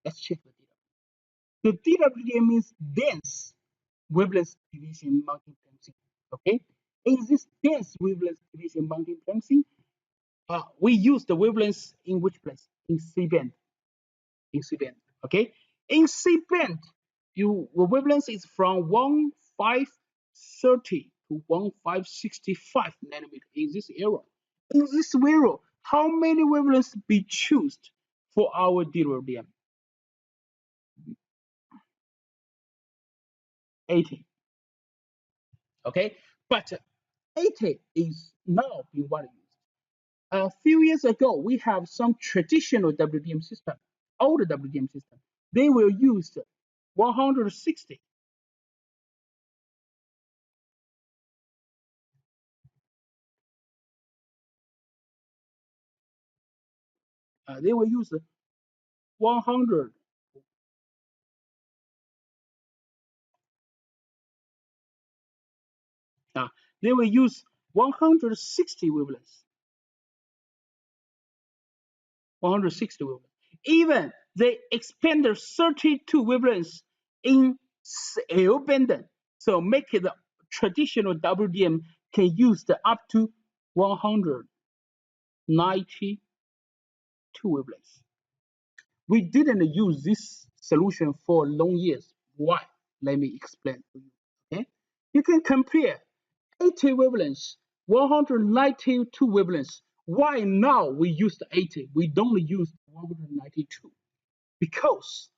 Let's check the DWDM. The DWDM means dense wavelength division multiplexing. Okay, in this dense wavelength division multiplexing, we use the wavelengths in which place? In C band. In C band. Okay, in C band, the wavelength is from 1530 to 1565 nanometer in this area. In this area, how many wavelengths be chosen for our DWDM? 80. Okay, but 80 is now being widely used. A few years ago, we have some traditional WDM system, older WDM system. They will use 160. They will use 100. They will use 160 wavelengths. 160 wavelengths. Even they expanded 32 wavelengths in L band. So make it the traditional WDM can use the up to 192 wavelengths. We didn't use this solution for long years. Why? Let me explain to you. Okay, you can compare 80 wavelengths, 192 wavelengths. Why now we use the 80? We don't use 192 because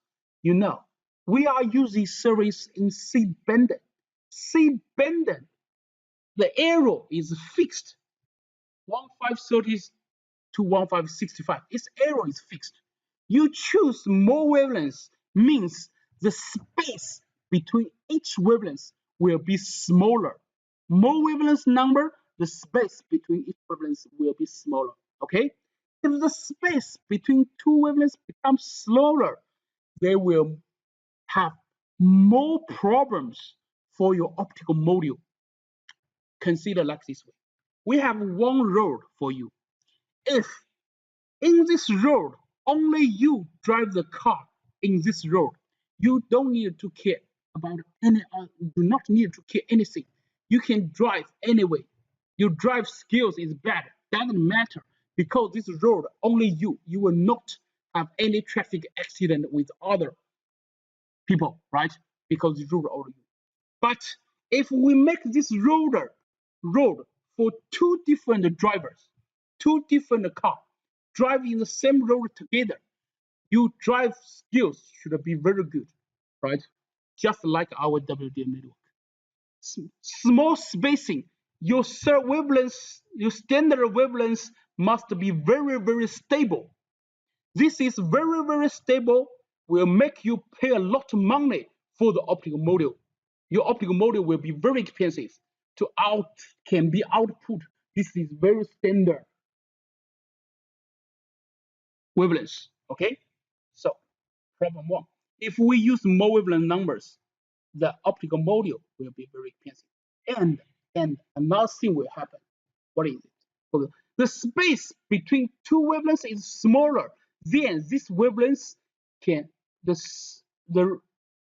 you know we are using series in C band. C band, the arrow is fixed 1530 to 1565. Its arrow is fixed. You choose more wavelengths means the space between each wavelength will be smaller. More wavelength number, the space between each wavelength will be smaller. Okay? If the space between two wavelengths becomes smaller, they will have more problems for your optical module. Consider like this way. We have one road for you. If in this road only you drive the car in this road, you don't need to care about any do not need to care anything. You can drive anyway. Your drive skills is bad, doesn't matter, because this road only you will not have any traffic accident with other people, right? Because the road only you. But if we make this road for two different drivers, two different cars driving the same road together, your drive skills should be very good, right? Just like our WDM network. Small spacing, your wavelength, your standard wavelength must be very, very stable. This is very, very stable, will make you pay a lot of money for the optical module. Your optical module will be very expensive to can be output. This is very standard wavelengths. Okay, so problem one: if we use more wavelength numbers, the optical module will be very expensive, and another thing will happen. What is it? Okay. The space between two wavelengths is smaller. Then this wavelength can the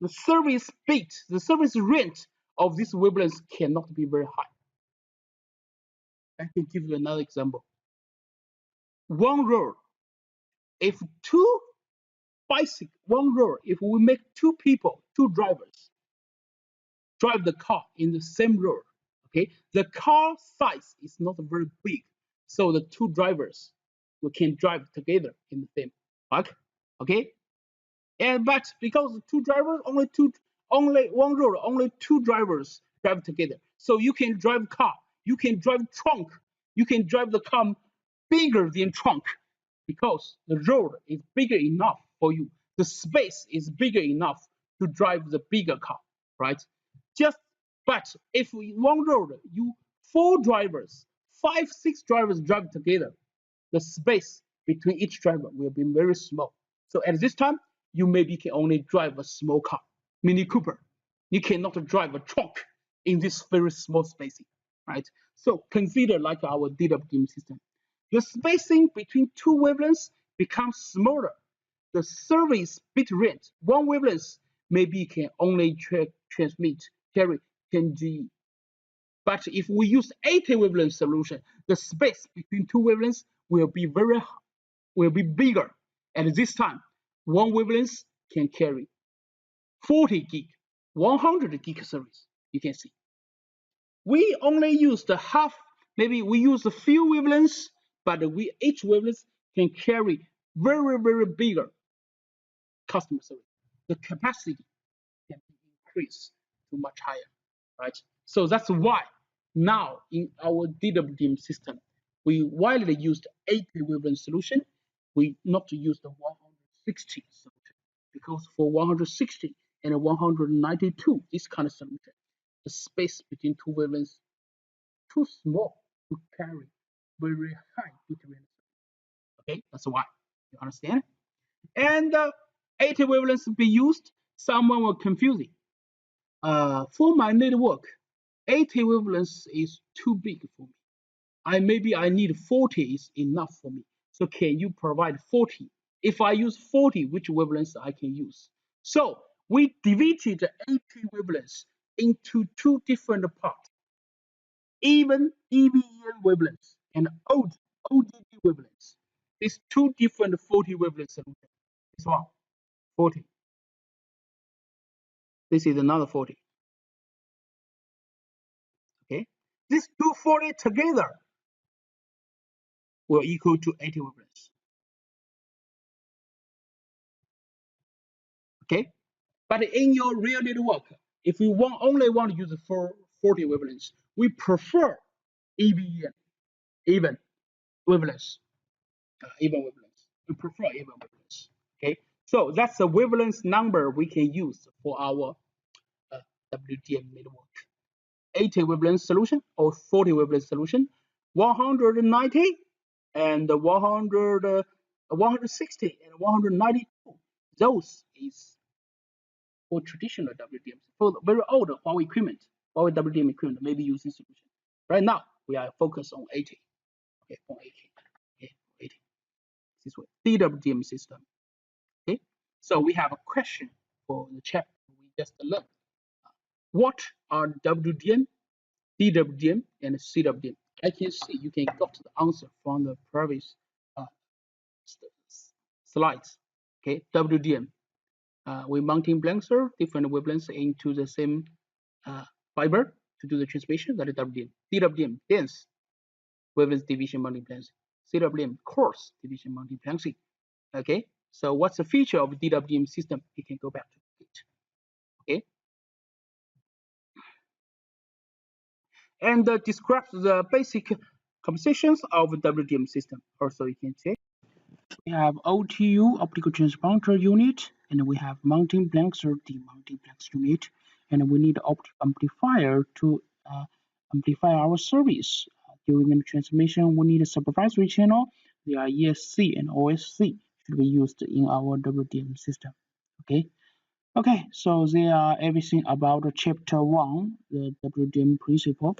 service speed, the service range of this wavelength cannot be very high. I can give you another example. One road, if two bicycle, one road, if we make two people, two drivers, drive the car in the same road, okay, the car size is not very big, so the two drivers we can drive together in the same park, okay. And but because the two drivers only one road, only two drivers drive together, so you can drive car, you can drive trunk, you can drive the car bigger than trunk because the road is bigger enough for you, the space is bigger enough to drive the bigger car, right? Just but if one road you four drivers, five, six drivers drive together, the space between each driver will be very small. So at this time, you maybe can only drive a small car, Mini Cooper. You cannot drive a truck in this very small spacing, right? So consider like our DWDM system. The spacing between two wavelengths becomes smaller. the service bit rate, one wavelength maybe can only transmit carry 10 G. But if we use 80 wavelength solution, the space between two wavelengths will be bigger. And this time, one wavelength can carry 40 gig, 100 gig service. You can see. We only use the half, maybe we use a few wavelengths, but each wavelength can carry very bigger customer service. The capacity can be increased to much higher, right? So that's why now in our DWDM system, we widely used 80 wavelength solution. We not use the 160 solution because for 160 and 192, this kind of solution, the space between two wavelengths too small to carry very high bit rate. Okay, that's why. You understand? And 80 wavelengths be used. Someone will confuse it. For my network, 80 wavelengths is too big for me. Maybe I need 40 is enough for me. So can you provide 40? If I use 40, which wavelengths I can use? So we divided the 80 wavelengths into two different parts. Even DWDM wavelengths and ODD wavelengths. These two different 40 wavelength solutions. This one, 40. This is another 40. Okay, these 240 together will equal to 80 wavelengths. Okay, but in your real network, if we only want to use 40 wavelengths, we prefer EVN, even wavelengths, even wavelengths. We prefer even wavelengths. Okay, so that's the wavelength number we can use for our WDM network. 80 wavelength solution or 40 wavelength solution, 190 and 160 and 192. Those is for traditional WDM. For the very old Huawei equipment, Huawei WDM equipment may be using solution. Right now, we are focused on 80. Okay, on 80. Okay, 80. This way, DWDM system. Okay, so we have a question for the chapter we just learned. What are WDM, DWDM, and CWDM? I can see you can got the answer from the previous slides. Okay, WDM. We mounting blanker different wavelengths into the same fiber to do the transmission. That is WDM. DWDM, dense wavelength division mounting balancing. CWDM, coarse division mounting balancing. Okay, so what's the feature of DWDM system? You can go back to it. Okay, and describes the basic compositions of WDM system. Also, you can check. We have OTU, optical transponder unit, and we have mounting blanks or demounting blanks unit, and we need optical amplifier to amplify our service. During the transmission, we need a supervisory channel. They are ESC and OSC should be used in our WDM system. Okay, so they are everything about chapter 1, the WDM principle.